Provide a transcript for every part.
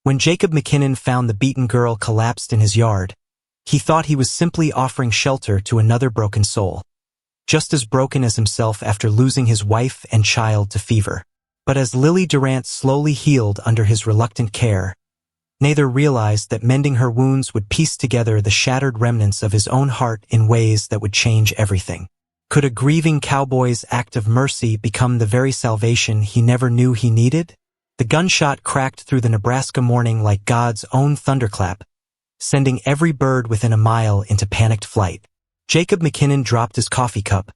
When Jacob McKinnon found the beaten girl collapsed in his yard, he thought he was simply offering shelter to another broken soul, just as broken as himself after losing his wife and child to fever. But as Lily Durant slowly healed under his reluctant care, Nathan realized that mending her wounds would piece together the shattered remnants of his own heart in ways that would change everything. Could a grieving cowboy's act of mercy become the very salvation he never knew he needed? The gunshot cracked through the Nebraska morning like God's own thunderclap, sending every bird within a mile into panicked flight. Jacob McKinnon dropped his coffee cup,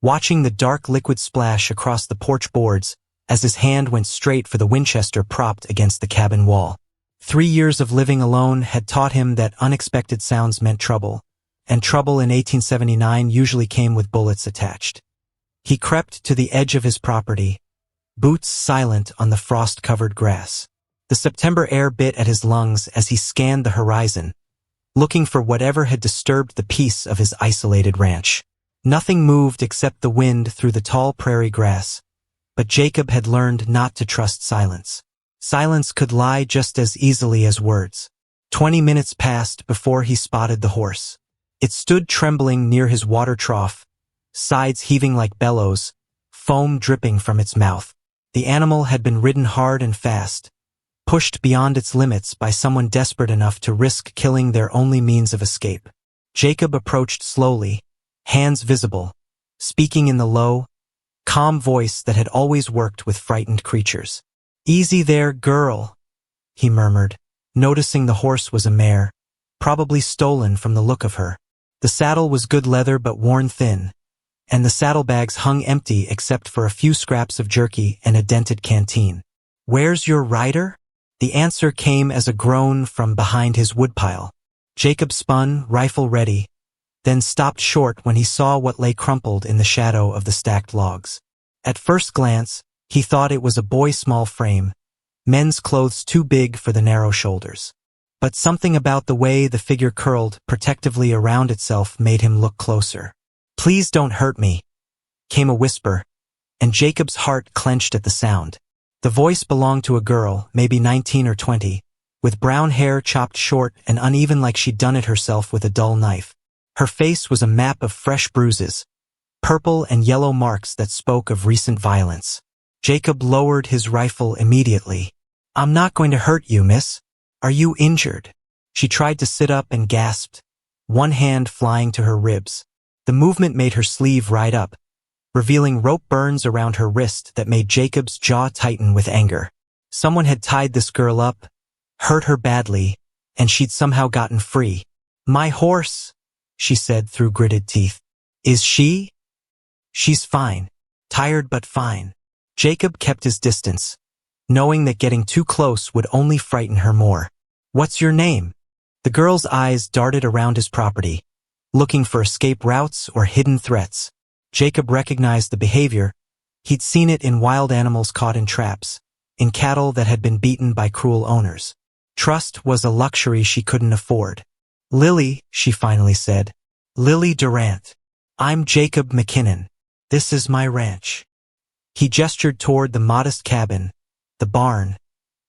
watching the dark liquid splash across the porch boards as his hand went straight for the Winchester propped against the cabin wall. 3 years of living alone had taught him that unexpected sounds meant trouble, and trouble in 1879 usually came with bullets attached. He crept to the edge of his property, boots silent on the frost-covered grass. The September air bit at his lungs as he scanned the horizon, looking for whatever had disturbed the peace of his isolated ranch. Nothing moved except the wind through the tall prairie grass, but Jacob had learned not to trust silence. Silence could lie just as easily as words. 20 minutes passed before he spotted the horse. It stood trembling near his water trough, sides heaving like bellows, foam dripping from its mouth. The animal had been ridden hard and fast, pushed beyond its limits by someone desperate enough to risk killing their only means of escape. Jacob approached slowly, hands visible, speaking in the low, calm voice that had always worked with frightened creatures. "Easy there, girl," he murmured, noticing the horse was a mare, probably stolen from the look of her. The saddle was good leather but worn thin, and the saddlebags hung empty except for a few scraps of jerky and a dented canteen. "Where's your rider?" The answer came as a groan from behind his woodpile. Jacob spun, rifle ready, then stopped short when he saw what lay crumpled in the shadow of the stacked logs. At first glance, he thought it was a boy's small frame, men's clothes too big for the narrow shoulders. But something about the way the figure curled protectively around itself made him look closer. "Please don't hurt me," came a whisper, and Jacob's heart clenched at the sound. The voice belonged to a girl, maybe 19 or 20, with brown hair chopped short and uneven like she'd done it herself with a dull knife. Her face was a map of fresh bruises, purple and yellow marks that spoke of recent violence. Jacob lowered his rifle immediately. "I'm not going to hurt you, miss. Are you injured?" She tried to sit up and gasped, one hand flying to her ribs. The movement made her sleeve ride up, revealing rope burns around her wrist that made Jacob's jaw tighten with anger. Someone had tied this girl up, hurt her badly, and she'd somehow gotten free. "My horse," she said through gritted teeth. "Is she?" "She's fine. Tired but fine." Jacob kept his distance, knowing that getting too close would only frighten her more. "What's your name?" The girl's eyes darted around his property, looking for escape routes or hidden threats. Jacob recognized the behavior. He'd seen it in wild animals caught in traps, in cattle that had been beaten by cruel owners. Trust was a luxury she couldn't afford. "Lily," she finally said. "Lily Durant. I'm Jacob McKinnon. This is my ranch." He gestured toward the modest cabin, the barn,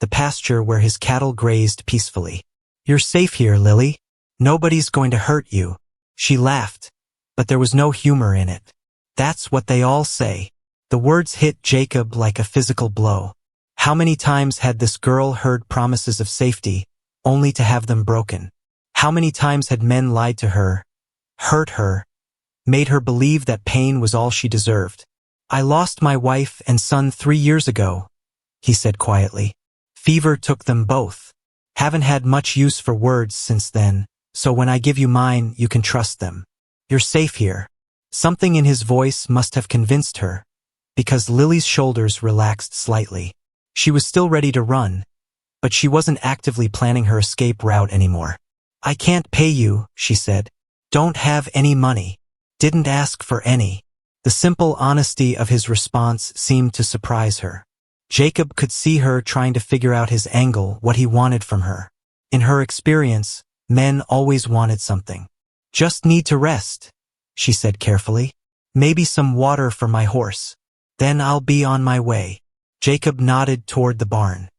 the pasture where his cattle grazed peacefully. "You're safe here, Lily. Nobody's going to hurt you." She laughed, but there was no humor in it. "That's what they all say." The words hit Jacob like a physical blow. How many times had this girl heard promises of safety, only to have them broken? How many times had men lied to her, hurt her, made her believe that pain was all she deserved? "I lost my wife and son 3 years ago," he said quietly. "Fever took them both. Haven't had much use for words since then, so when I give you mine, you can trust them. You're safe here." Something in his voice must have convinced her, because Lily's shoulders relaxed slightly. She was still ready to run, but she wasn't actively planning her escape route anymore. "I can't pay you," she said. "Don't have any money. Didn't ask for any." The simple honesty of his response seemed to surprise her. Jacob could see her trying to figure out his angle, what he wanted from her. In her experience, men always wanted something. "Just need to rest," she said carefully. "Maybe some water for my horse. Then I'll be on my way." Jacob nodded toward the barn.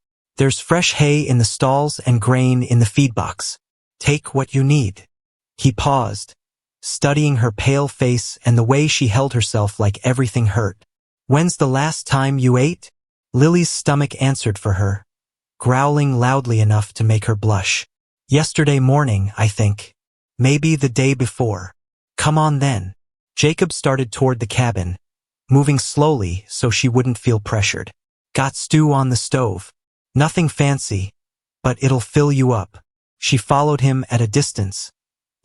There's fresh hay in the stalls and grain in the feed box. Take what you need." He paused, studying her pale face and the way she held herself like everything hurt. "When's the last time you ate?" Lily's stomach answered for her, growling loudly enough to make her blush. "Yesterday morning, I think. Maybe the day before." "Come on then." Jacob started toward the cabin, moving slowly so she wouldn't feel pressured. "Got stew on the stove. Nothing fancy, but it'll fill you up." She followed him at a distance,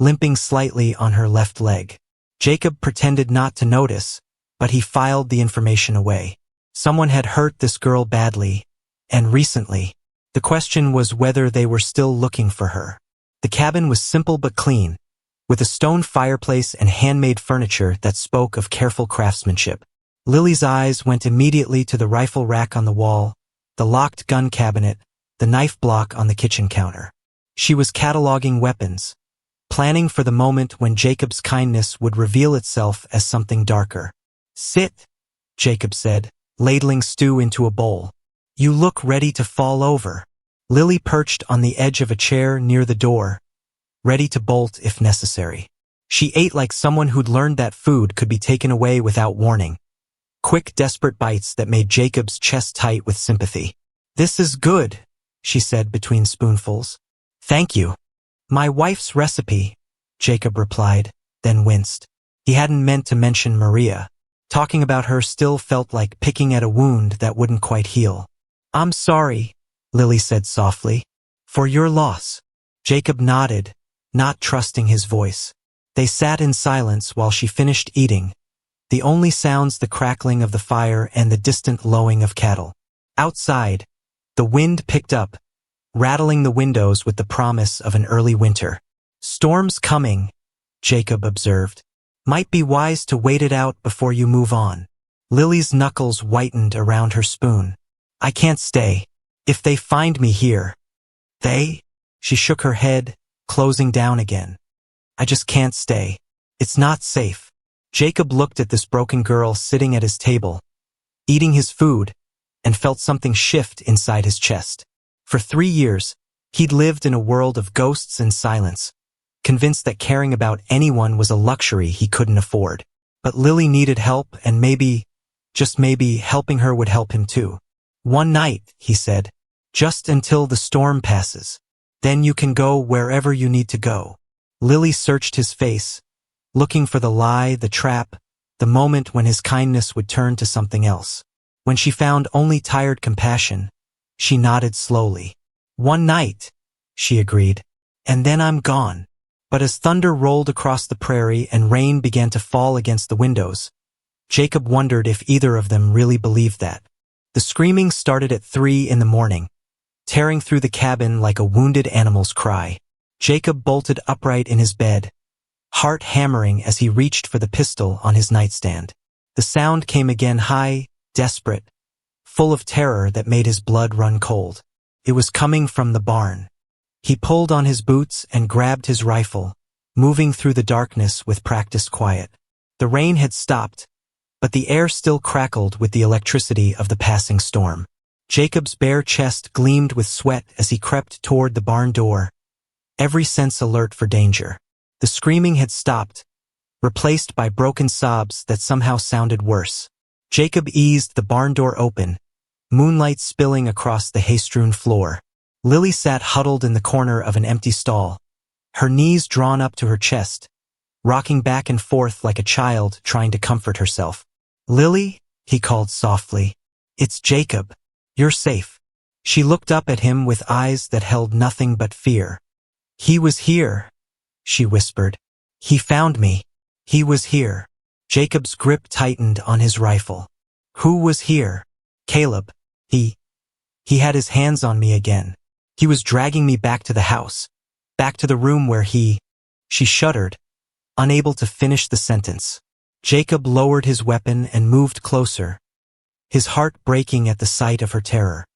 limping slightly on her left leg. Jacob pretended not to notice, but he filed the information away. Someone had hurt this girl badly, and recently. The question was whether they were still looking for her. The cabin was simple but clean, with a stone fireplace and handmade furniture that spoke of careful craftsmanship. Lily's eyes went immediately to the rifle rack on the wall, the locked gun cabinet, the knife block on the kitchen counter. She was cataloging weapons, planning for the moment when Jacob's kindness would reveal itself as something darker. "Sit," Jacob said, ladling stew into a bowl. "You look ready to fall over." Lily perched on the edge of a chair near the door, ready to bolt if necessary. She ate like someone who'd learned that food could be taken away without warning. Quick, desperate bites that made Jacob's chest tight with sympathy. "This is good," she said between spoonfuls. "Thank you. My wife's recipe," Jacob replied, then winced. He hadn't meant to mention Maria. Talking about her still felt like picking at a wound that wouldn't quite heal. "I'm sorry," Lily said softly. "For your loss." Jacob nodded, not trusting his voice. They sat in silence while she finished eating, the only sounds the crackling of the fire and the distant lowing of cattle. Outside, the wind picked up, rattling the windows with the promise of an early winter. "Storm's coming," Jacob observed. "Might be wise to wait it out before you move on." Lily's knuckles whitened around her spoon. "I can't stay. If they find me here." "They?" She shook her head, closing down again. "I just can't stay. It's not safe." Jacob looked at this broken girl sitting at his table, eating his food, and felt something shift inside his chest. For 3 years, he'd lived in a world of ghosts and silence, convinced that caring about anyone was a luxury he couldn't afford. But Lily needed help, and maybe, just maybe, helping her would help him too. "One night," he said, "just until the storm passes. Then you can go wherever you need to go." Lily searched his face, looking for the lie, the trap, the moment when his kindness would turn to something else. When she found only tired compassion, she nodded slowly. "One night," she agreed, "and then I'm gone." But as thunder rolled across the prairie and rain began to fall against the windows, Jacob wondered if either of them really believed that. The screaming started at 3 in the morning, tearing through the cabin like a wounded animal's cry. Jacob bolted upright in his bed, heart hammering as he reached for the pistol on his nightstand. The sound came again, high, desperate, full of terror that made his blood run cold. It was coming from the barn. He pulled on his boots and grabbed his rifle, moving through the darkness with practiced quiet. The rain had stopped, but the air still crackled with the electricity of the passing storm. Jacob's bare chest gleamed with sweat as he crept toward the barn door, every sense alert for danger. The screaming had stopped, replaced by broken sobs that somehow sounded worse. Jacob eased the barn door open, moonlight spilling across the hay-strewn floor. Lily sat huddled in the corner of an empty stall, her knees drawn up to her chest, rocking back and forth like a child trying to comfort herself. "Lily," he called softly, "it's Jacob. You're safe." She looked up at him with eyes that held nothing but fear. "He was here," she whispered. "He found me. He was here." Jacob's grip tightened on his rifle. "Who was here?" "Caleb. He had his hands on me again. He was dragging me back to the house, back to the room where he—" She shuddered, unable to finish the sentence. Jacob lowered his weapon and moved closer, his heart breaking at the sight of her terror.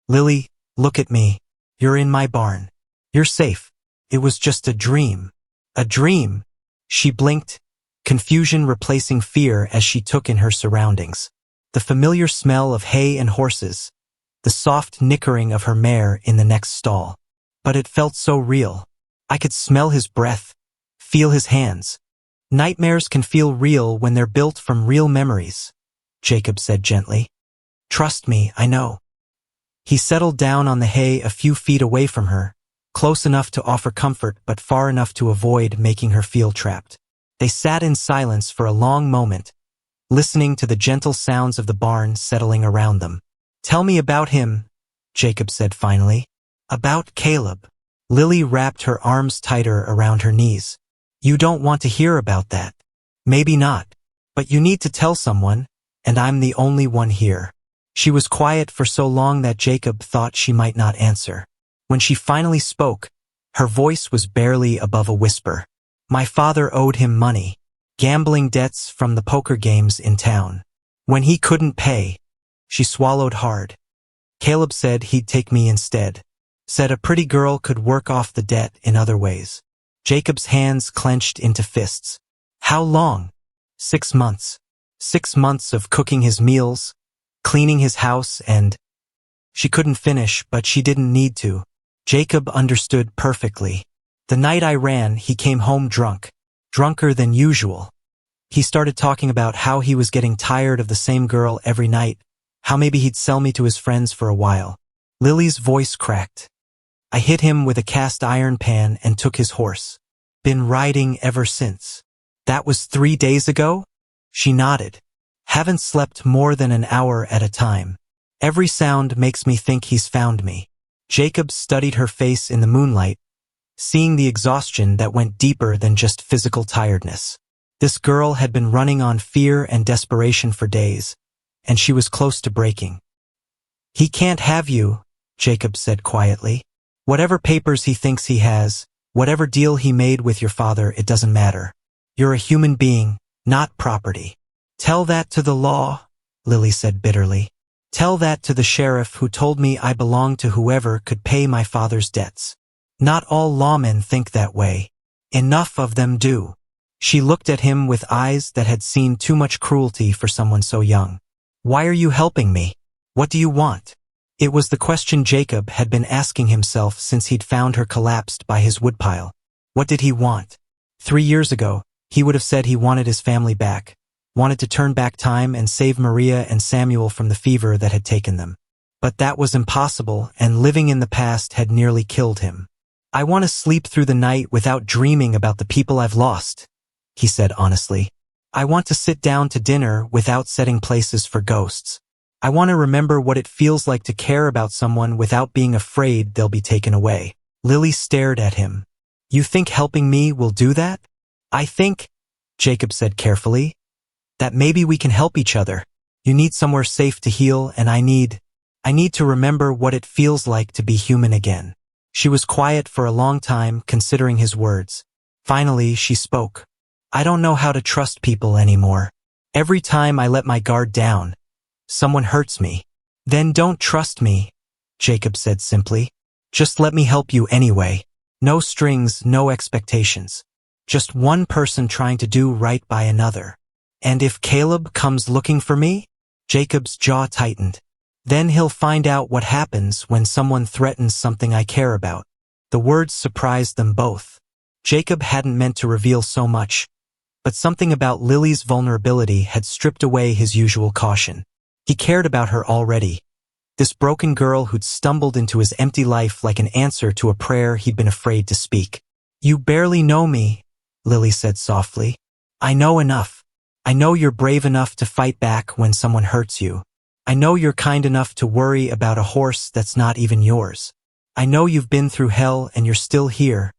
"Lily, look at me. You're in my barn. You're safe. It was just a dream." "A dream?" She blinked, confusion replacing fear as she took in her surroundings. The familiar smell of hay and horses, the soft nickering of her mare in the next stall. But it felt so real. I could smell his breath, feel his hands. Nightmares can feel real when they're built from real memories, Jacob said gently. Trust me, I know. He settled down on the hay a few feet away from her, close enough to offer comfort but far enough to avoid making her feel trapped. They sat in silence for a long moment, listening to the gentle sounds of the barn settling around them. Tell me about him, Jacob said finally. About Caleb. Lily wrapped her arms tighter around her knees. You don't want to hear about that. Maybe not. But you need to tell someone, and I'm the only one here. She was quiet for so long that Jacob thought she might not answer. When she finally spoke, her voice was barely above a whisper. My father owed him money. Gambling debts from the poker games in town. When he couldn't pay, she swallowed hard. Caleb said he'd take me instead. Said a pretty girl could work off the debt in other ways. Jacob's hands clenched into fists. How long? 6 months. 6 months of cooking his meals, cleaning his house, and... She couldn't finish, but she didn't need to. Jacob understood perfectly. The night I ran, he came home drunk. Drunker than usual. He started talking about how he was getting tired of the same girl every night, how maybe he'd sell me to his friends for a while. Lily's voice cracked. I hit him with a cast iron pan and took his horse. Been riding ever since. That was 3 days ago? She nodded. Haven't slept more than an hour at a time. Every sound makes me think he's found me. Jacob studied her face in the moonlight, seeing the exhaustion that went deeper than just physical tiredness. This girl had been running on fear and desperation for days, and she was close to breaking. He can't have you, Jacob said quietly. Whatever papers he thinks he has, whatever deal he made with your father, it doesn't matter. You're a human being, not property. Tell that to the law, Lily said bitterly. Tell that to the sheriff who told me I belonged to whoever could pay my father's debts. Not all lawmen think that way. Enough of them do. She looked at him with eyes that had seen too much cruelty for someone so young. Why are you helping me? What do you want? It was the question Jacob had been asking himself since he'd found her collapsed by his woodpile. What did he want? 3 years ago, he would have said he wanted his family back, wanted to turn back time and save Maria and Samuel from the fever that had taken them. But that was impossible, and living in the past had nearly killed him. I want to sleep through the night without dreaming about the people I've lost, he said honestly. I want to sit down to dinner without setting places for ghosts. I want to remember what it feels like to care about someone without being afraid they'll be taken away. Lily stared at him. You think helping me will do that? I think, Jacob said carefully, that maybe we can help each other. You need somewhere safe to heal, and I need to remember what it feels like to be human again. She was quiet for a long time, considering his words. Finally, she spoke. I don't know how to trust people anymore. Every time I let my guard down, someone hurts me. Then don't trust me, Jacob said simply. Just let me help you anyway. No strings, no expectations. Just one person trying to do right by another. And if Caleb comes looking for me? Jacob's jaw tightened. Then he'll find out what happens when someone threatens something I care about. The words surprised them both. Jacob hadn't meant to reveal so much, but something about Lily's vulnerability had stripped away his usual caution. He cared about her already. This broken girl who'd stumbled into his empty life like an answer to a prayer he'd been afraid to speak. You barely know me, Lily said softly. I know enough. I know you're brave enough to fight back when someone hurts you. I know you're kind enough to worry about a horse that's not even yours. I know you've been through hell and you're still here,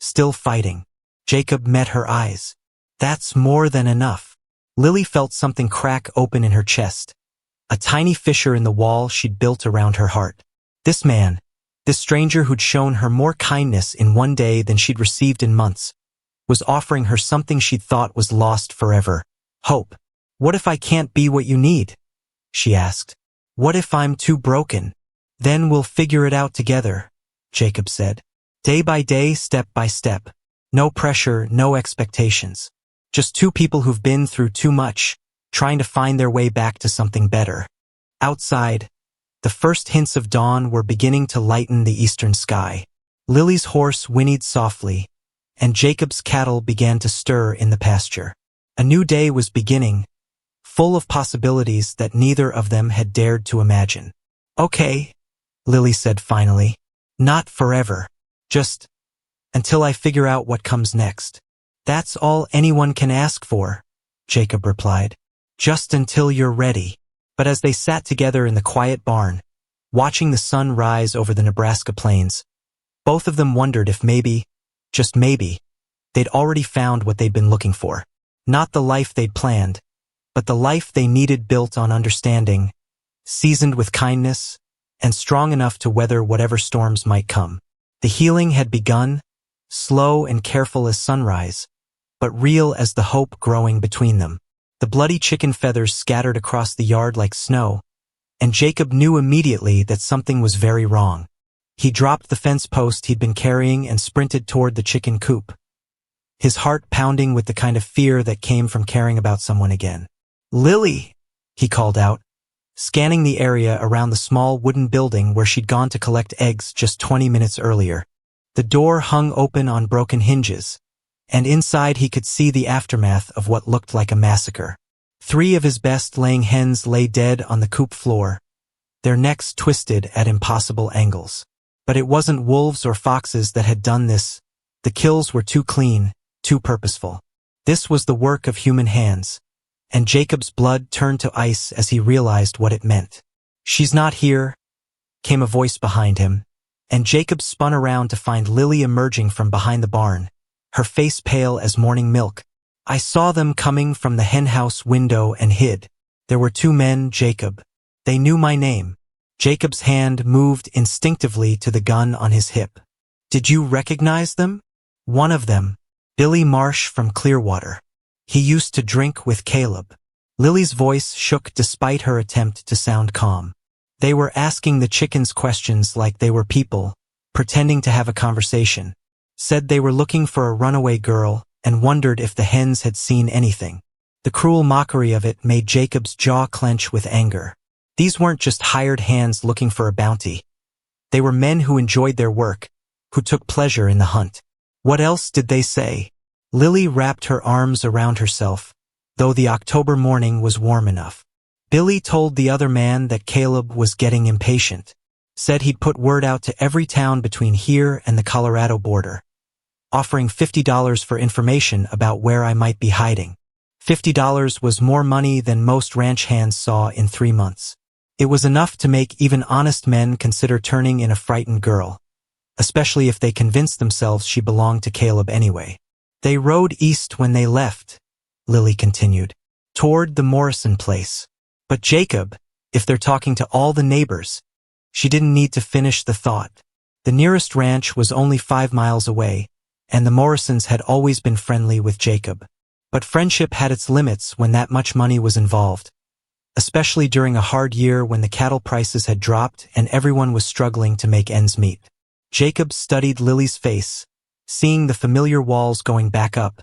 still fighting. Jacob met her eyes. That's more than enough. Lily felt something crack open in her chest, a tiny fissure in the wall she'd built around her heart. This man, this stranger who'd shown her more kindness in one day than she'd received in months, was offering her something she'd thought was lost forever. Hope. What if I can't be what you need? She asked. What if I'm too broken? Then we'll figure it out together, Jacob said. Day by day, step by step. No pressure, no expectations. Just two people who've been through too much, trying to find their way back to something better. Outside, The first hints of dawn were beginning to lighten the eastern sky. Lily's horse whinnied softly, and Jacob's cattle began to stir in the pasture. A new day was beginning, full of possibilities that neither of them had dared to imagine. "Okay," Lily said finally. "Not forever. Just until I figure out what comes next." "That's all anyone can ask for," Jacob replied. "Just until you're ready." But as they sat together in the quiet barn, watching the sun rise over the Nebraska plains, both of them wondered if maybe, just maybe, they'd already found what they'd been looking for. Not the life they'd planned, but the life they needed, built on understanding, seasoned with kindness, and strong enough to weather whatever storms might come. The healing had begun, slow and careful as sunrise, but real as the hope growing between them. The bloody chicken feathers scattered across the yard like snow, and Jacob knew immediately that something was very wrong. He dropped the fence post he'd been carrying and sprinted toward the chicken coop, his heart pounding with the kind of fear that came from caring about someone again. "Lily!" he called out, scanning the area around the small wooden building where she'd gone to collect eggs just 20 minutes earlier. The door hung open on broken hinges, and inside he could see the aftermath of what looked like a massacre. 3 of his best laying hens lay dead on the coop floor, their necks twisted at impossible angles. But it wasn't wolves or foxes that had done this. The kills were too clean, too purposeful. This was the work of human hands, and Jacob's blood turned to ice as he realized what it meant. "She's not here," came a voice behind him, and Jacob spun around to find Lily emerging from behind the barn, her face pale as morning milk. "I saw them coming from the henhouse window and hid. There were 2 men, Jacob. They knew my name." Jacob's hand moved instinctively to the gun on his hip. "Did you recognize them?" "One of them, Billy Marsh from Clearwater. He used to drink with Caleb." Lily's voice shook despite her attempt to sound calm. "They were asking the chickens questions like they were people, pretending to have a conversation. Said they were looking for a runaway girl and wondered if the hens had seen anything." The cruel mockery of it made Jacob's jaw clench with anger. These weren't just hired hands looking for a bounty. They were men who enjoyed their work, who took pleasure in the hunt. "What else did they say?" Lily wrapped her arms around herself, though the October morning was warm enough. "Billy told the other man that Caleb was getting impatient. Said he'd put word out to every town between here and the Colorado border, offering $50 for information about where I might be hiding." $50 was more money than most ranch hands saw in 3 months. It was enough to make even honest men consider turning in a frightened girl, especially if they convinced themselves she belonged to Caleb anyway. "They rode east when they left," Lily continued, "toward the Morrison place. But Jacob, if they're talking to all the neighbors..." She didn't need to finish the thought. The nearest ranch was only 5 miles away, and the Morrisons had always been friendly with Jacob. But friendship had its limits when that much money was involved, especially during a hard year when the cattle prices had dropped and everyone was struggling to make ends meet. Jacob studied Lily's face, seeing the familiar walls going back up,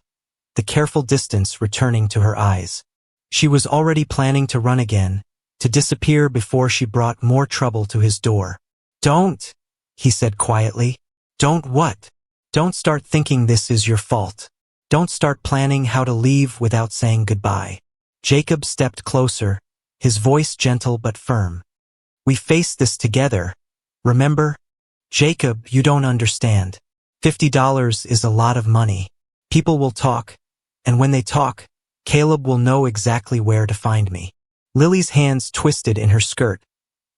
the careful distance returning to her eyes. She was already planning to run again, to disappear before she brought more trouble to his door. "Don't," he said quietly. "Don't what?" "Don't start thinking this is your fault. Don't start planning how to leave without saying goodbye." Jacob stepped closer, his voice gentle but firm. "We faced this together, remember?" "Jacob, you don't understand. $50 is a lot of money. People will talk, and when they talk, Caleb will know exactly where to find me." Lily's hands twisted in her skirt,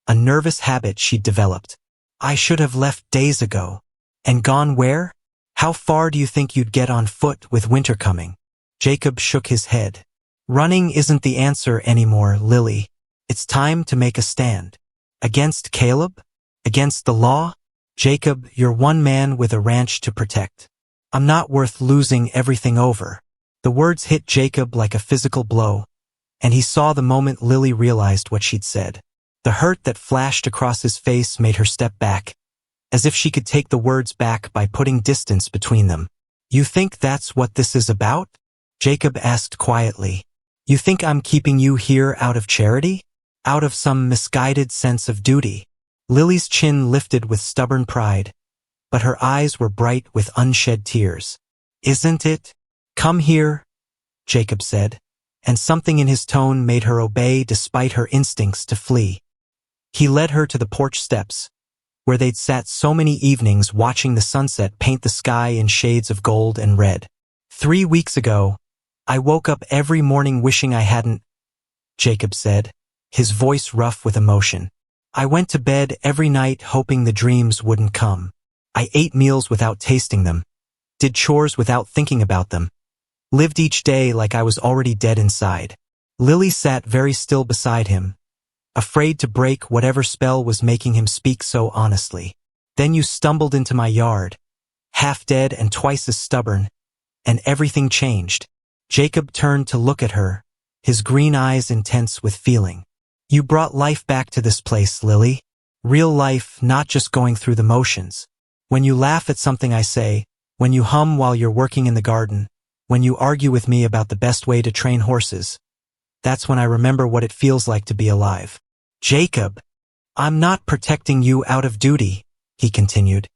a nervous habit she'd developed. "I should have left days ago." "And gone where? How far do you think you'd get on foot with winter coming?" Jacob shook his head. "Running isn't the answer anymore, Lily. It's time to make a stand." "Against Caleb? Against the law?" "Jacob, you're one man with a ranch to protect. I'm not worth losing everything over." The words hit Jacob like a physical blow, and he saw the moment Lily realized what she'd said. The hurt that flashed across his face made her step back, as if she could take the words back by putting distance between them. "You think that's what this is about?" Jacob asked quietly. "You think I'm keeping you here out of charity?" out of some misguided sense of duty. Lily's chin lifted with stubborn pride, but her eyes were bright with unshed tears. Isn't it? Come here, Jacob said, and something in his tone made her obey despite her instincts to flee. He led her to the porch steps, where they'd sat so many evenings watching the sunset paint the sky in shades of gold and red. 3 weeks ago, I woke up every morning wishing I hadn't, Jacob said, his voice rough with emotion. I went to bed every night hoping the dreams wouldn't come. I ate meals without tasting them, did chores without thinking about them, lived each day like I was already dead inside. Lily sat very still beside him, afraid to break whatever spell was making him speak so honestly. Then you stumbled into my yard, half dead and twice as stubborn, and everything changed. Jacob turned to look at her, his green eyes intense with feeling. You brought life back to this place, Lily. Real life, not just going through the motions. When you laugh at something I say, when you hum while you're working in the garden, when you argue with me about the best way to train horses, that's when I remember what it feels like to be alive. Jacob, I'm not protecting you out of duty, he continued.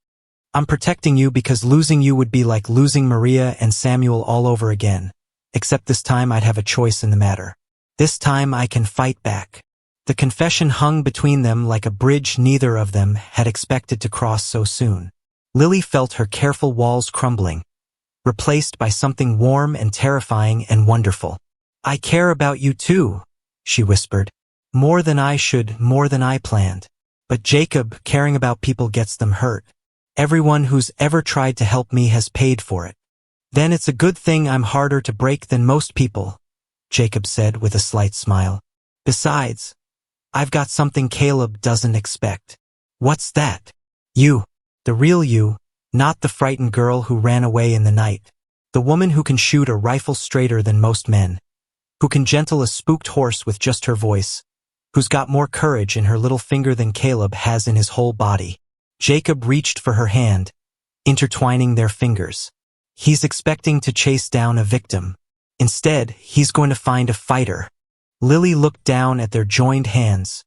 I'm protecting you because losing you would be like losing Maria and Samuel all over again, except this time I'd have a choice in the matter. This time I can fight back. The confession hung between them like a bridge neither of them had expected to cross so soon. Lily felt her careful walls crumbling, replaced by something warm and terrifying and wonderful. I care about you too, she whispered. More than I should, more than I planned. But Jacob, caring about people gets them hurt. Everyone who's ever tried to help me has paid for it. Then it's a good thing I'm harder to break than most people, Jacob said with a slight smile. Besides, I've got something Caleb doesn't expect. What's that? You. The real you, not the frightened girl who ran away in the night. The woman who can shoot a rifle straighter than most men. Who can gentle a spooked horse with just her voice. Who's got more courage in her little finger than Caleb has in his whole body. Jacob reached for her hand, intertwining their fingers. He's expecting to chase down a victim. Instead, he's going to find a fighter. Lily looked down at their joined hands,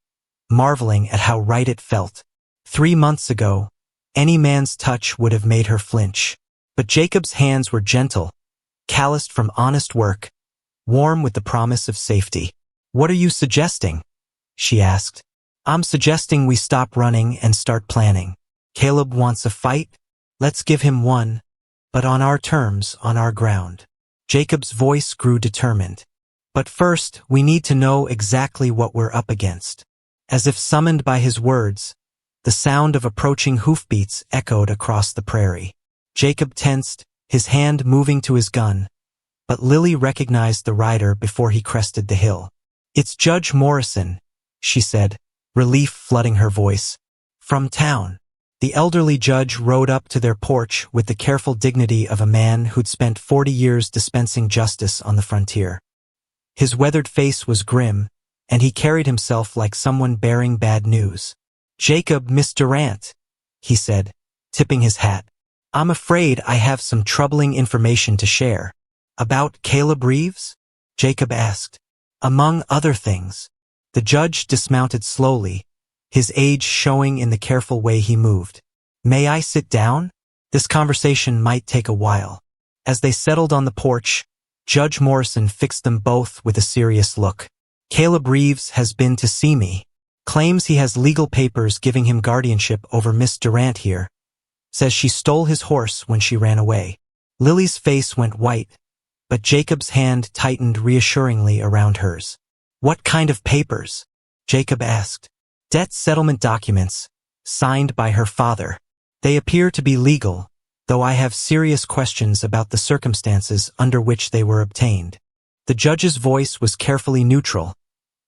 marveling at how right it felt. 3 months ago, any man's touch would have made her flinch. But Jacob's hands were gentle, calloused from honest work, warm with the promise of safety. What are you suggesting? She asked. I'm suggesting we stop running and start planning. Caleb wants a fight? Let's give him one, but on our terms, on our ground. Jacob's voice grew determined. But first, we need to know exactly what we're up against. As if summoned by his words, the sound of approaching hoofbeats echoed across the prairie. Jacob tensed, his hand moving to his gun, but Lily recognized the rider before he crested the hill. It's Judge Morrison, she said, relief flooding her voice. From town. The elderly judge rode up to their porch with the careful dignity of a man who'd spent 40 years dispensing justice on the frontier. His weathered face was grim, and he carried himself like someone bearing bad news. Jacob, Miss Durant, he said, tipping his hat. I'm afraid I have some troubling information to share. About Caleb Reeves? Jacob asked. Among other things. The judge dismounted slowly, his age showing in the careful way he moved. May I sit down? This conversation might take a while. As they settled on the porch, Judge Morrison fixed them both with a serious look. Caleb Reeves has been to see me. Claims he has legal papers giving him guardianship over Miss Durant here. Says she stole his horse when she ran away. Lily's face went white, but Jacob's hand tightened reassuringly around hers. What kind of papers? Jacob asked. Debt settlement documents, signed by her father. They appear to be legal, though I have serious questions about the circumstances under which they were obtained. The judge's voice was carefully neutral,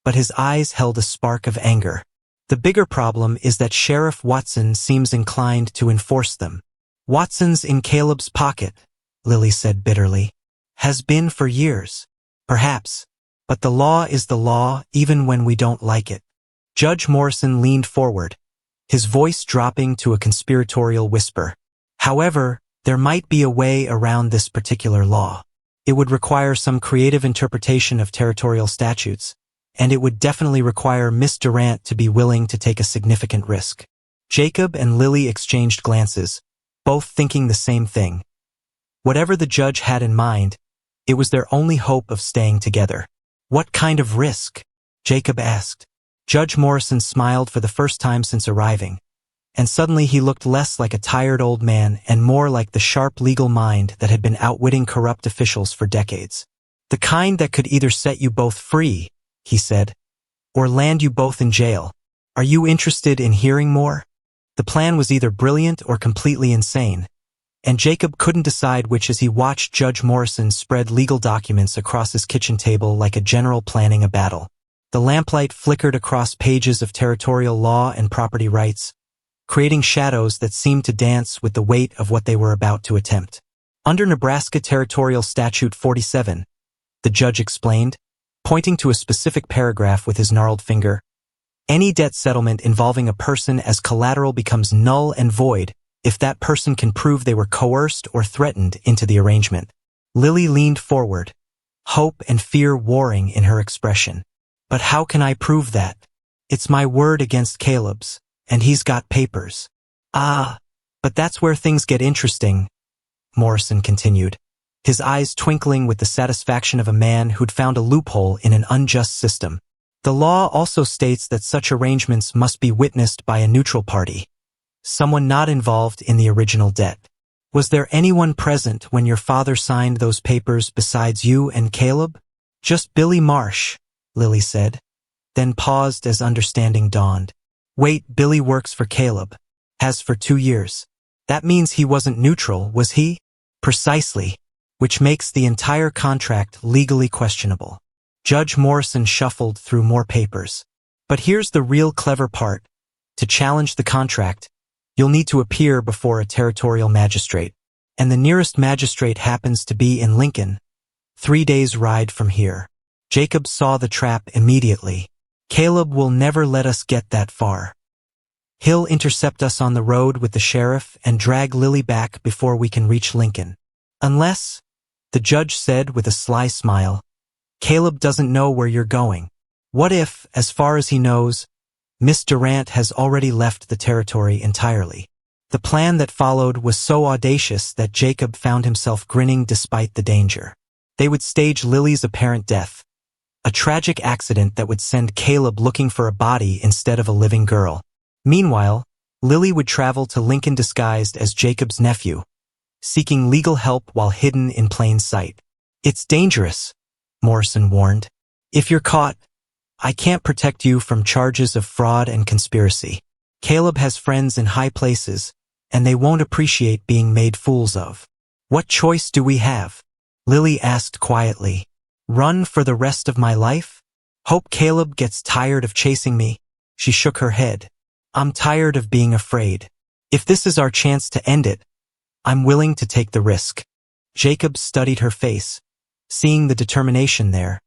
but his eyes held a spark of anger. The bigger problem is that Sheriff Watson seems inclined to enforce them. Watson's in Caleb's pocket, Lily said bitterly. Has been for years. Perhaps. But the law is the law even when we don't like it. Judge Morrison leaned forward, his voice dropping to a conspiratorial whisper. However, there might be a way around this particular law. It would require some creative interpretation of territorial statutes, and it would definitely require Miss Durant to be willing to take a significant risk. Jacob and Lily exchanged glances, both thinking the same thing. Whatever the judge had in mind, it was their only hope of staying together. "What kind of risk?" Jacob asked. Judge Morrison smiled for the first time since arriving, and suddenly he looked less like a tired old man and more like the sharp legal mind that had been outwitting corrupt officials for decades. "The kind that could either set you both free," he said, "or land you both in jail. Are you interested in hearing more?" The plan was either brilliant or completely insane, and Jacob couldn't decide which as he watched Judge Morrison spread legal documents across his kitchen table like a general planning a battle. The lamplight flickered across pages of territorial law and property rights, creating shadows that seemed to dance with the weight of what they were about to attempt. Under Nebraska Territorial Statute 47, the judge explained, pointing to a specific paragraph with his gnarled finger, any debt settlement involving a person as collateral becomes null and void if that person can prove they were coerced or threatened into the arrangement. Lily leaned forward, hope and fear warring in her expression. "But how can I prove that? It's my word against Caleb's, and he's got papers." "Ah, but that's where things get interesting," Morrison continued, his eyes twinkling with the satisfaction of a man who'd found a loophole in an unjust system. "The law also states that such arrangements must be witnessed by a neutral party, someone not involved in the original debt. Was there anyone present when your father signed those papers besides you and Caleb?" "Just Billy Marsh," Lily said, then paused as understanding dawned. "Wait, Billy works for Caleb. Has for 2 years. That means he wasn't neutral, was he?" "Precisely, which makes the entire contract legally questionable." Judge Morrison shuffled through more papers. "But here's the real clever part. To challenge the contract, you'll need to appear before a territorial magistrate, and the nearest magistrate happens to be in Lincoln, 3 days' ride from here." Jacob saw the trap immediately. "Caleb will never let us get that far. He'll intercept us on the road with the sheriff and drag Lily back before we can reach Lincoln. Unless," the judge said with a sly smile, "Caleb doesn't know where you're going. What if, as far as he knows, Miss Durant has already left the territory entirely?" The plan that followed was so audacious that Jacob found himself grinning despite the danger. They would stage Lily's apparent death, a tragic accident that would send Caleb looking for a body instead of a living girl. Meanwhile, Lily would travel to Lincoln disguised as Jacob's nephew, seeking legal help while hidden in plain sight. "It's dangerous," Morrison warned. "If you're caught, I can't protect you from charges of fraud and conspiracy. Caleb has friends in high places, and they won't appreciate being made fools of." "What choice do we have?" Lily asked quietly. "Run for the rest of my life? Hope Caleb gets tired of chasing me?" She shook her head. "I'm tired of being afraid. If this is our chance to end it, I'm willing to take the risk." Jacob studied her face, seeing the determination there,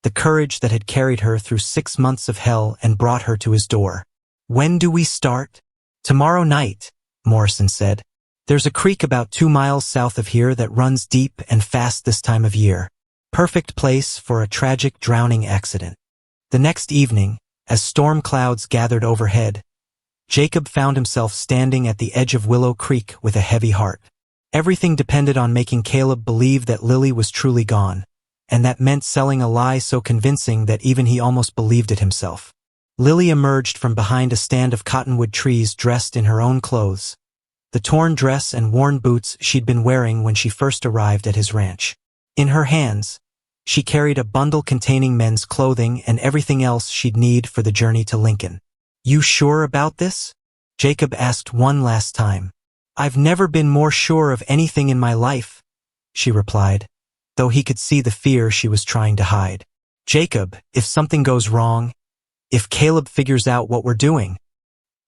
the courage that had carried her through 6 months of hell and brought her to his door. "When do we start?" "Tomorrow night," Morrison said. "There's a creek about 2 miles south of here that runs deep and fast this time of year. Perfect place for a tragic drowning accident." The next evening, as storm clouds gathered overhead, Jacob found himself standing at the edge of Willow Creek with a heavy heart. Everything depended on making Caleb believe that Lily was truly gone, and that meant selling a lie so convincing that even he almost believed it himself. Lily emerged from behind a stand of cottonwood trees dressed in her own clothes, the torn dress and worn boots she'd been wearing when she first arrived at his ranch. In her hands, she carried a bundle containing men's clothing and everything else she'd need for the journey to Lincoln. "You sure about this?" Jacob asked one last time. "I've never been more sure of anything in my life," she replied, though he could see the fear she was trying to hide. "Jacob, if something goes wrong, if Caleb figures out what we're doing."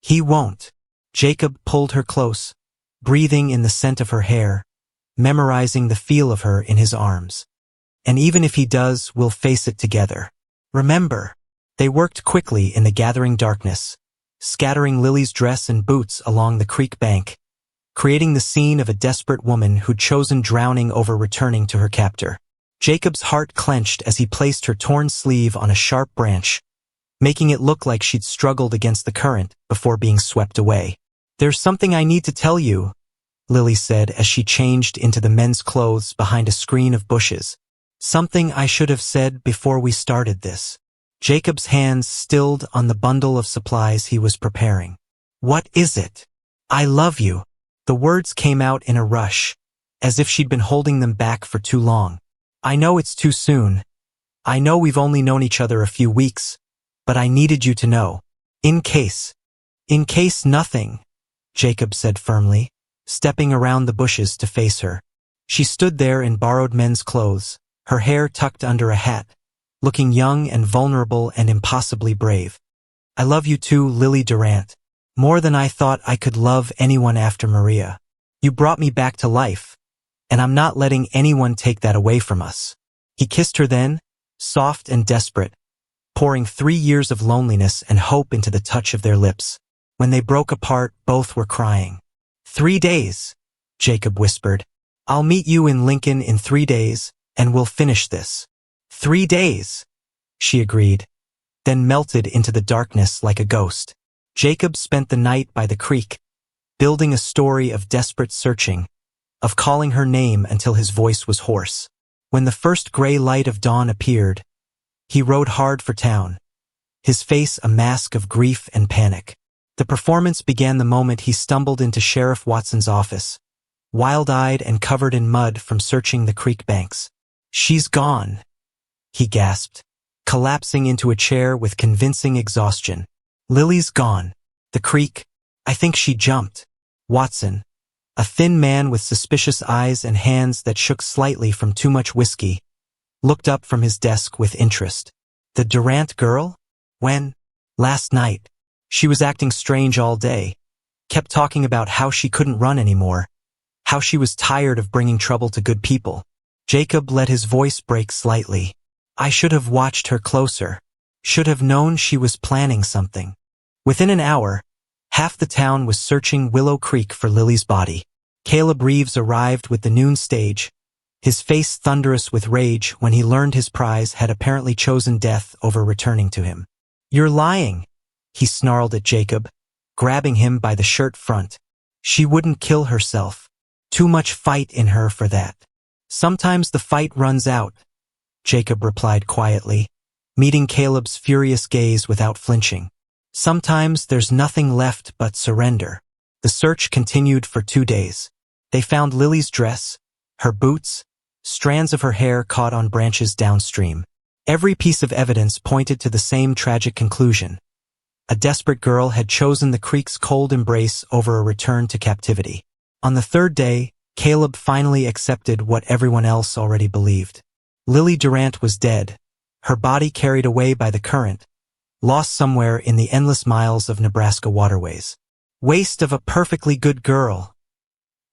"He won't." Jacob pulled her close, breathing in the scent of her hair, memorizing the feel of her in his arms. "And even if he does, we'll face it together. Remember." They worked quickly in the gathering darkness, scattering Lily's dress and boots along the creek bank, creating the scene of a desperate woman who'd chosen drowning over returning to her captor. Jacob's heart clenched as he placed her torn sleeve on a sharp branch, making it look like she'd struggled against the current before being swept away. "There's something I need to tell you," Lily said as she changed into the men's clothes behind a screen of bushes. "Something I should have said before we started this." Jacob's hands stilled on the bundle of supplies he was preparing. "What is it?" "I love you." The words came out in a rush, as if she'd been holding them back for too long. "I know it's too soon. I know we've only known each other a few weeks, but I needed you to know. In case nothing," Jacob said firmly, stepping around the bushes to face her. She stood there in borrowed men's clothes, her hair tucked under a hat, looking young and vulnerable and impossibly brave. "I love you too, Lily Durant. More than I thought I could love anyone after Maria. You brought me back to life, and I'm not letting anyone take that away from us." He kissed her then, soft and desperate, pouring 3 years of loneliness and hope into the touch of their lips. When they broke apart, both were crying. 3 days, Jacob whispered. "I'll meet you in Lincoln in 3 days, and we'll finish this." 3 days, she agreed, then melted into the darkness like a ghost. Jacob spent the night by the creek, building a story of desperate searching, of calling her name until his voice was hoarse. When the first gray light of dawn appeared, he rode hard for town, his face a mask of grief and panic. The performance began the moment he stumbled into Sheriff Watson's office, wild-eyed and covered in mud from searching the creek banks. "She's gone," he gasped, collapsing into a chair with convincing exhaustion. "Lily's gone. The creek, I think she jumped." Watson, a thin man with suspicious eyes and hands that shook slightly from too much whiskey, looked up from his desk with interest. "The Durant girl? When?" "Last night. She was acting strange all day. Kept talking about how she couldn't run anymore, how she was tired of bringing trouble to good people." Jacob let his voice break slightly. "I should have watched her closer. Should have known she was planning something." Within an hour, half the town was searching Willow Creek for Lily's body. Caleb Reeves arrived with the noon stage, his face thunderous with rage when he learned his prize had apparently chosen death over returning to him. "You're lying," he snarled at Jacob, grabbing him by the shirt front. "She wouldn't kill herself. Too much fight in her for that." "Sometimes the fight runs out," Jacob replied quietly, meeting Caleb's furious gaze without flinching. "Sometimes there's nothing left but surrender." The search continued for 2 days. They found Lily's dress, her boots, strands of her hair caught on branches downstream. Every piece of evidence pointed to the same tragic conclusion. A desperate girl had chosen the creek's cold embrace over a return to captivity. On the 3rd day, Caleb finally accepted what everyone else already believed. Lily Durant was dead, her body carried away by the current, lost somewhere in the endless miles of Nebraska waterways. "Waste of a perfectly good girl,"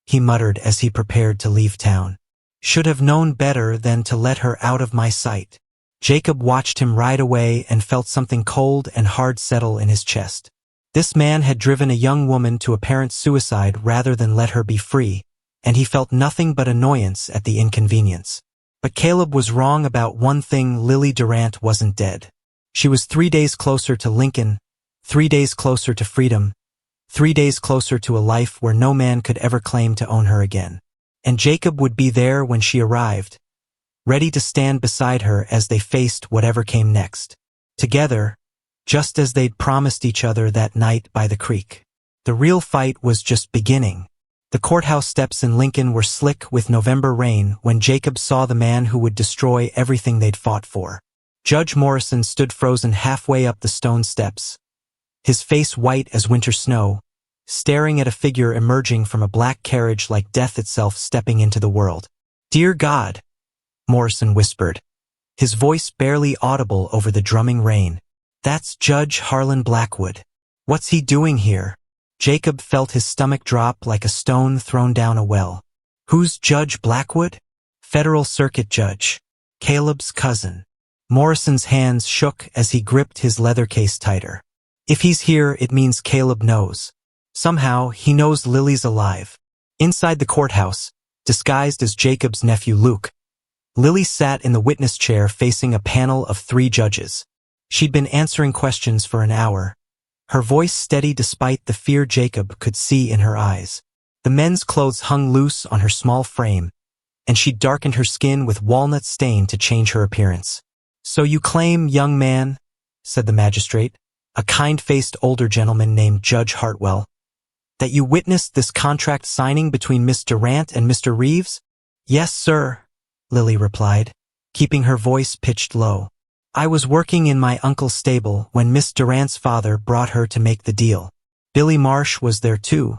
he muttered as he prepared to leave town. "Should have known better than to let her out of my sight." Jacob watched him ride away and felt something cold and hard settle in his chest. This man had driven a young woman to apparent suicide rather than let her be free, and he felt nothing but annoyance at the inconvenience. But Caleb was wrong about one thing: Lily Durant wasn't dead. She was 3 days closer to Lincoln, 3 days closer to freedom, 3 days closer to a life where no man could ever claim to own her again. And Jacob would be there when she arrived, ready to stand beside her as they faced whatever came next. Together, just as they'd promised each other that night by the creek. The real fight was just beginning. The courthouse steps in Lincoln were slick with November rain when Jacob saw the man who would destroy everything they'd fought for. Judge Morrison stood frozen halfway up the stone steps, his face white as winter snow, staring at a figure emerging from a black carriage like death itself stepping into the world. "Dear God," Morrison whispered, his voice barely audible over the drumming rain. "That's Judge Harlan Blackwood. What's he doing here?" Jacob felt his stomach drop like a stone thrown down a well. "Who's Judge Blackwood?" "Federal Circuit Judge. Caleb's cousin." Morrison's hands shook as he gripped his leather case tighter. "If he's here, it means Caleb knows. Somehow, he knows Lily's alive." Inside the courthouse, disguised as Jacob's nephew Luke, Lily sat in the witness chair facing a panel of 3 judges. She'd been answering questions for an hour, her voice steady despite the fear Jacob could see in her eyes. The men's clothes hung loose on her small frame, and she'd darkened her skin with walnut stain to change her appearance. "So you claim, young man," said the magistrate, a kind-faced older gentleman named Judge Hartwell, "that you witnessed this contract signing between Miss Durant and Mr. Reeves?" "Yes, sir," Lily replied, keeping her voice pitched low. "I was working in my uncle's stable when Miss Durant's father brought her to make the deal. Billy Marsh was there too,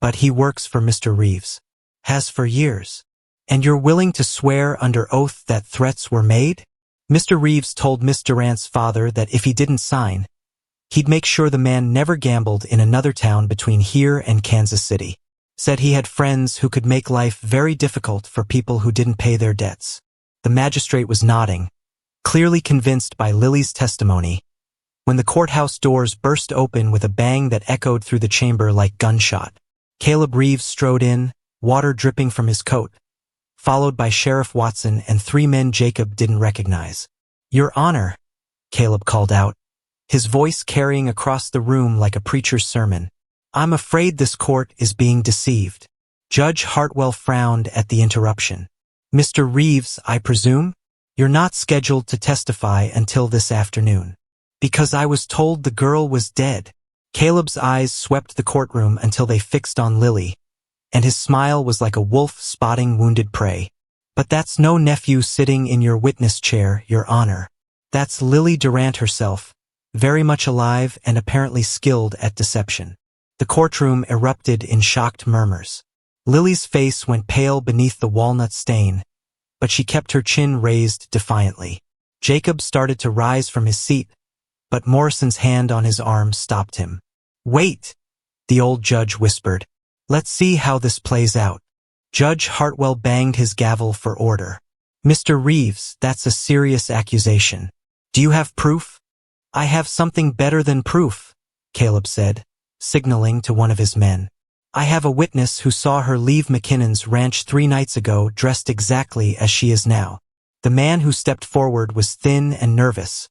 but he works for Mr. Reeves. Has for years. And you're willing to swear under oath that threats were made?" Mr. Reeves told Miss Durant's father that if he didn't sign, he'd make sure the man never gambled in another town between here and Kansas City. Said he had friends who could make life very difficult for people who didn't pay their debts. The magistrate was nodding, clearly convinced by Lily's testimony, when the courthouse doors burst open with a bang that echoed through the chamber like gunshot. Caleb Reeves strode in, water dripping from his coat, followed by Sheriff Watson and 3 men Jacob didn't recognize. "Your Honor," Caleb called out, his voice carrying across the room like a preacher's sermon, "I'm afraid this court is being deceived." Judge Hartwell frowned at the interruption. "Mr. Reeves, I presume? You're not scheduled to testify until this afternoon." "Because I was told the girl was dead." Caleb's eyes swept the courtroom until they fixed on Lily, and his smile was like a wolf spotting wounded prey. "But that's no nephew sitting in your witness chair, Your Honor. That's Lily Durant herself, very much alive and apparently skilled at deception." The courtroom erupted in shocked murmurs. Lily's face went pale beneath the walnut stain, but she kept her chin raised defiantly. Jacob started to rise from his seat, but Morrison's hand on his arm stopped him. "Wait," the old judge whispered. "Let's see how this plays out." Judge Hartwell banged his gavel for order. "Mr. Reeves, that's a serious accusation. Do you have proof?" "I have something better than proof," Caleb said, signaling to one of his men. "I have a witness who saw her leave McKinnon's ranch 3 nights ago dressed exactly as she is now." The man who stepped forward was thin and nervous,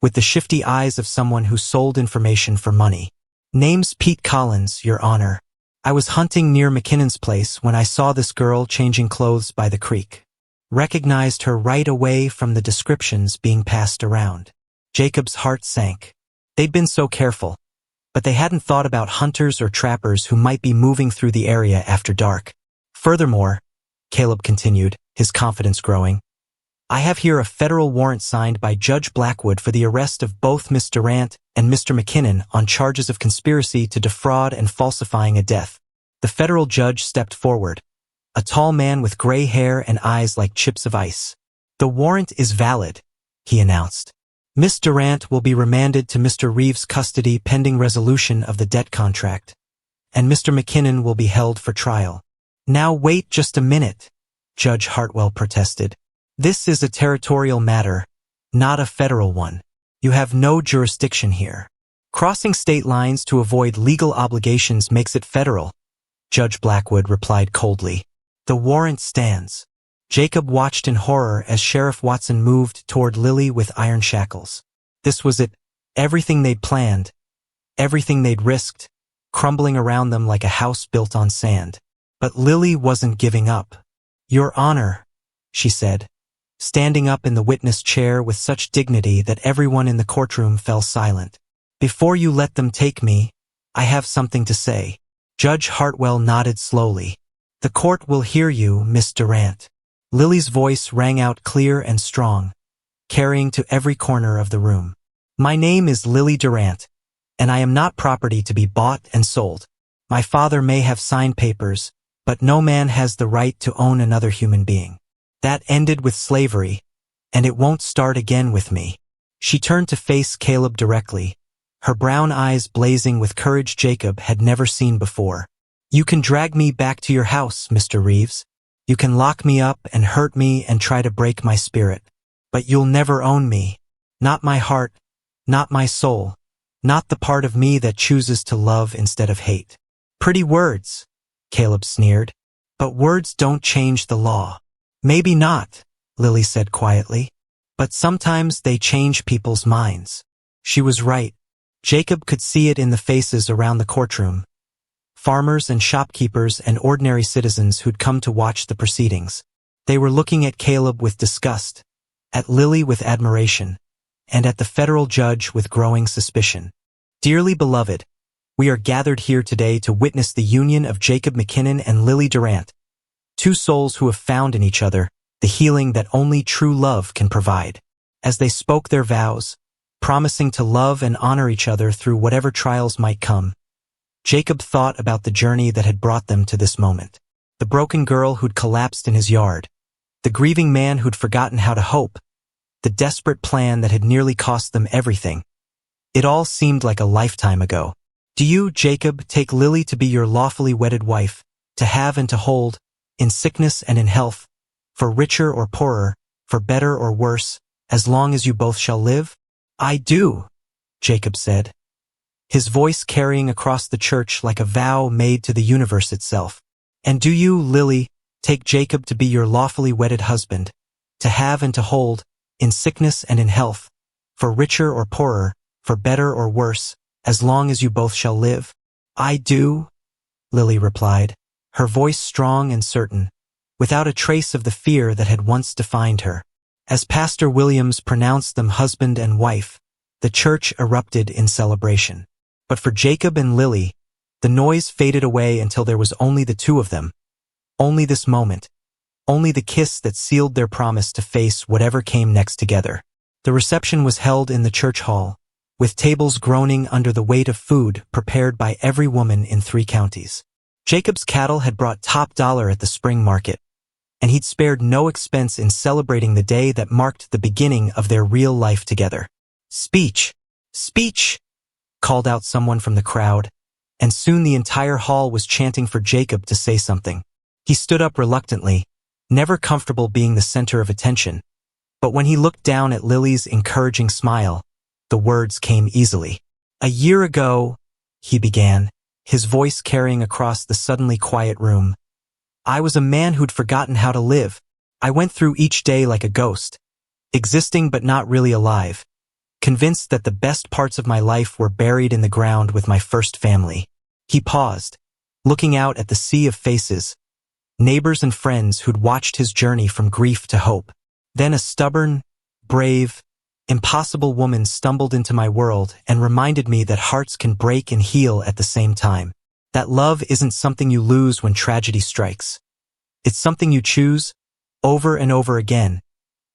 with the shifty eyes of someone who sold information for money. "Name's Pete Collins, Your Honor. I was hunting near McKinnon's place when I saw this girl changing clothes by the creek. Recognized her right away from the descriptions being passed around." Jacob's heart sank. They'd been so careful, but they hadn't thought about hunters or trappers who might be moving through the area after dark. "Furthermore," Caleb continued, his confidence growing, "I have here a federal warrant signed by Judge Blackwood for the arrest of both Miss Durant and Mr. McKinnon on charges of conspiracy to defraud and falsifying a death." The federal judge stepped forward, a tall man with gray hair and eyes like chips of ice. "The warrant is valid," he announced. "Miss Durant will be remanded to Mr. Reeves' custody pending resolution of the debt contract, and Mr. McKinnon will be held for trial." "Now wait just a minute," Judge Hartwell protested. "This is a territorial matter, not a federal one. You have no jurisdiction here. Crossing state lines to avoid legal obligations makes it federal," Judge Blackwood replied coldly. "The warrant stands." Jacob watched in horror as Sheriff Watson moved toward Lily with iron shackles. This was it, everything they'd planned, everything they'd risked, crumbling around them like a house built on sand. But Lily wasn't giving up. "Your Honor," she said, standing up in the witness chair with such dignity that everyone in the courtroom fell silent. "Before you let them take me, I have something to say." Judge Hartwell nodded slowly. "The court will hear you, Miss Durant." Lily's voice rang out clear and strong, carrying to every corner of the room. "My name is Lily Durant, and I am not property to be bought and sold. My father may have signed papers, but no man has the right to own another human being. That ended with slavery, and it won't start again with me." She turned to face Caleb directly, her brown eyes blazing with courage Jacob had never seen before. "You can drag me back to your house, Mr. Reeves. You can lock me up and hurt me and try to break my spirit. But you'll never own me. Not my heart, not my soul, not the part of me that chooses to love instead of hate." "Pretty words," Caleb sneered. "But words don't change the law." "Maybe not," Lily said quietly. But sometimes they change people's minds. She was right. Jacob could see it in the faces around the courtroom. Farmers and shopkeepers and ordinary citizens who'd come to watch the proceedings. They were looking at Caleb with disgust, at Lily with admiration, and at the federal judge with growing suspicion. Dearly beloved, we are gathered here today to witness the union of Jacob McKinnon and Lily Durant, two souls who have found in each other the healing that only true love can provide. As they spoke their vows, promising to love and honor each other through whatever trials might come, Jacob thought about the journey that had brought them to this moment. The broken girl who'd collapsed in his yard, the grieving man who'd forgotten how to hope, the desperate plan that had nearly cost them everything. It all seemed like a lifetime ago. Do you, Jacob, take Lily to be your lawfully wedded wife, to have and to hold, in sickness and in health, for richer or poorer, for better or worse, as long as you both shall live? I do, Jacob said, his voice carrying across the church like a vow made to the universe itself. And do you, Lily, take Jacob to be your lawfully wedded husband, to have and to hold, in sickness and in health, for richer or poorer, for better or worse, as long as you both shall live? I do, Lily replied, her voice strong and certain, without a trace of the fear that had once defined her. As Pastor Williams pronounced them husband and wife, the church erupted in celebration. But for Jacob and Lily, the noise faded away until there was only the two of them. Only this moment. Only the kiss that sealed their promise to face whatever came next together. The reception was held in the church hall, with tables groaning under the weight of food prepared by every woman in 3 counties. Jacob's cattle had brought top dollar at the spring market, and he'd spared no expense in celebrating the day that marked the beginning of their real life together. Speech! Speech! Called out someone from the crowd, and soon the entire hall was chanting for Jacob to say something. He stood up reluctantly, never comfortable being the center of attention, but when he looked down at Lily's encouraging smile, the words came easily. A year ago, he began, his voice carrying across the suddenly quiet room, I was a man who'd forgotten how to live. I went through each day like a ghost, existing but not really alive, convinced that the best parts of my life were buried in the ground with my first family. He paused, looking out at the sea of faces, neighbors and friends who'd watched his journey from grief to hope. Then a stubborn, brave, impossible woman stumbled into my world and reminded me that hearts can break and heal at the same time. That love isn't something you lose when tragedy strikes. It's something you choose, over and over again,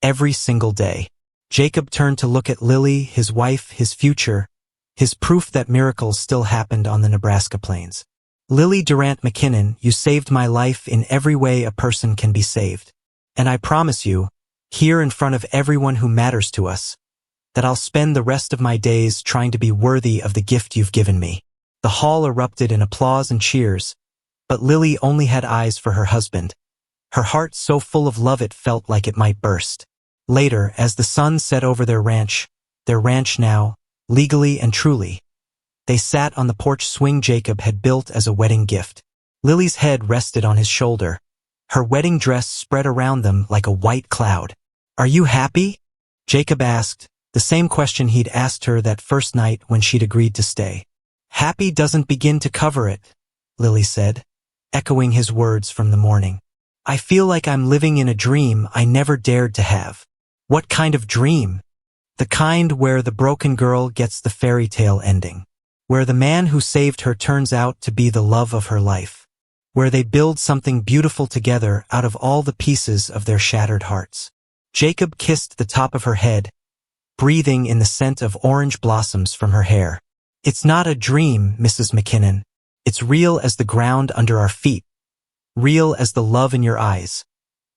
every single day. Jacob turned to look at Lily, his wife, his future, his proof that miracles still happened on the Nebraska plains. Lily Durant McKinnon, you saved my life in every way a person can be saved. And I promise you, here in front of everyone who matters to us, that I'll spend the rest of my days trying to be worthy of the gift you've given me. The hall erupted in applause and cheers, but Lily only had eyes for her husband, her heart so full of love it felt like it might burst. Later, as the sun set over their ranch now, legally and truly, they sat on the porch swing Jacob had built as a wedding gift. Lily's head rested on his shoulder, her wedding dress spread around them like a white cloud. Are you happy? Jacob asked, the same question he'd asked her that first night when she'd agreed to stay. Happy doesn't begin to cover it, Lily said, echoing his words from the morning. I feel like I'm living in a dream I never dared to have. What kind of dream? The kind where the broken girl gets the fairy tale ending, where the man who saved her turns out to be the love of her life, where they build something beautiful together out of all the pieces of their shattered hearts. Jacob kissed the top of her head, breathing in the scent of orange blossoms from her hair. It's not a dream, Mrs. McKinnon. It's real as the ground under our feet, real as the love in your eyes,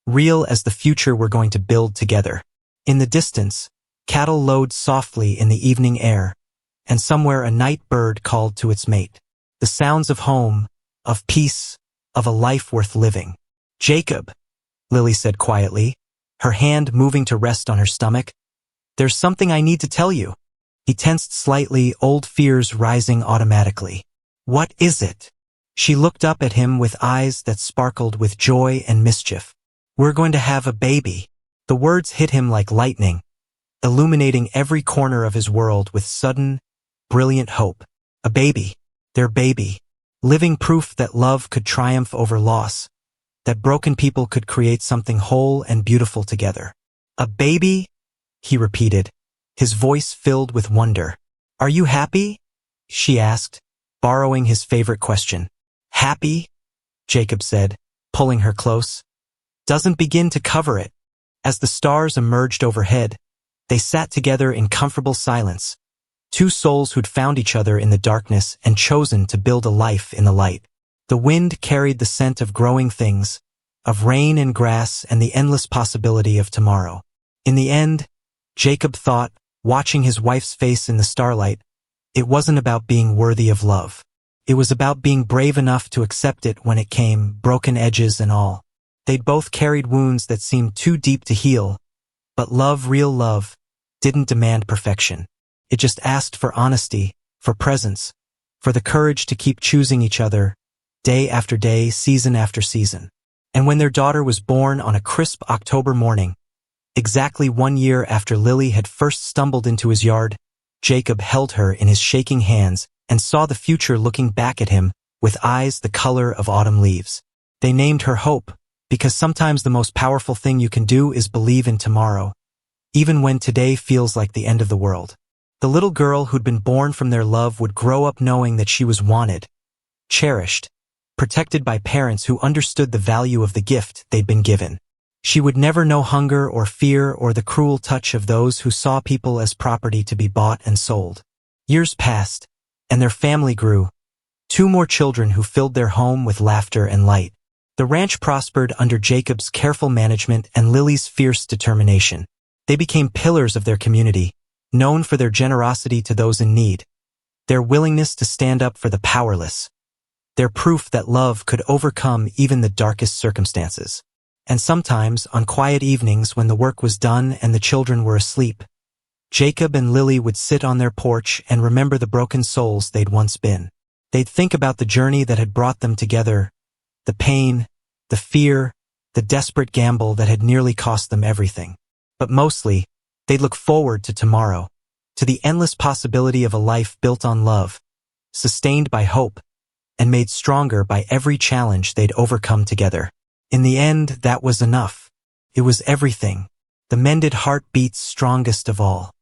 real as the future we're going to build together. In the distance, cattle lowed softly in the evening air, and somewhere a night bird called to its mate. The sounds of home, of peace, of a life worth living. Jacob, Lily said quietly, her hand moving to rest on her stomach. There's something I need to tell you. He tensed slightly, old fears rising automatically. What is it? She looked up at him with eyes that sparkled with joy and mischief. We're going to have a baby. The words hit him like lightning, illuminating every corner of his world with sudden, brilliant hope. A baby, their baby, living proof that love could triumph over loss, that broken people could create something whole and beautiful together. A baby? He repeated, his voice filled with wonder. Are you happy? She asked, borrowing his favorite question. Happy? Jacob said, pulling her close. Doesn't begin to cover it. As the stars emerged overhead, they sat together in comfortable silence, two souls who'd found each other in the darkness and chosen to build a life in the light. The wind carried the scent of growing things, of rain and grass and the endless possibility of tomorrow. In the end, Jacob thought, watching his wife's face in the starlight, it wasn't about being worthy of love. It was about being brave enough to accept it when it came, broken edges and all. They'd both carried wounds that seemed too deep to heal, but love, real love, didn't demand perfection. It just asked for honesty, for presence, for the courage to keep choosing each other, day after day, season after season. And when their daughter was born on a crisp October morning, exactly 1 year after Lily had first stumbled into his yard, Jacob held her in his shaking hands and saw the future looking back at him with eyes the color of autumn leaves. They named her Hope, because sometimes the most powerful thing you can do is believe in tomorrow, even when today feels like the end of the world. The little girl who'd been born from their love would grow up knowing that she was wanted, cherished, protected by parents who understood the value of the gift they'd been given. She would never know hunger or fear or the cruel touch of those who saw people as property to be bought and sold. Years passed, and their family grew. 2 more children who filled their home with laughter and light. The ranch prospered under Jacob's careful management and Lily's fierce determination. They became pillars of their community, known for their generosity to those in need, their willingness to stand up for the powerless, their proof that love could overcome even the darkest circumstances. And sometimes, on quiet evenings when the work was done and the children were asleep, Jacob and Lily would sit on their porch and remember the broken souls they'd once been. They'd think about the journey that had brought them together, the pain, the fear, the desperate gamble that had nearly cost them everything. But mostly, they'd look forward to tomorrow, to the endless possibility of a life built on love, sustained by hope, and made stronger by every challenge they'd overcome together. In the end, that was enough. It was everything. The mended heart beats strongest of all.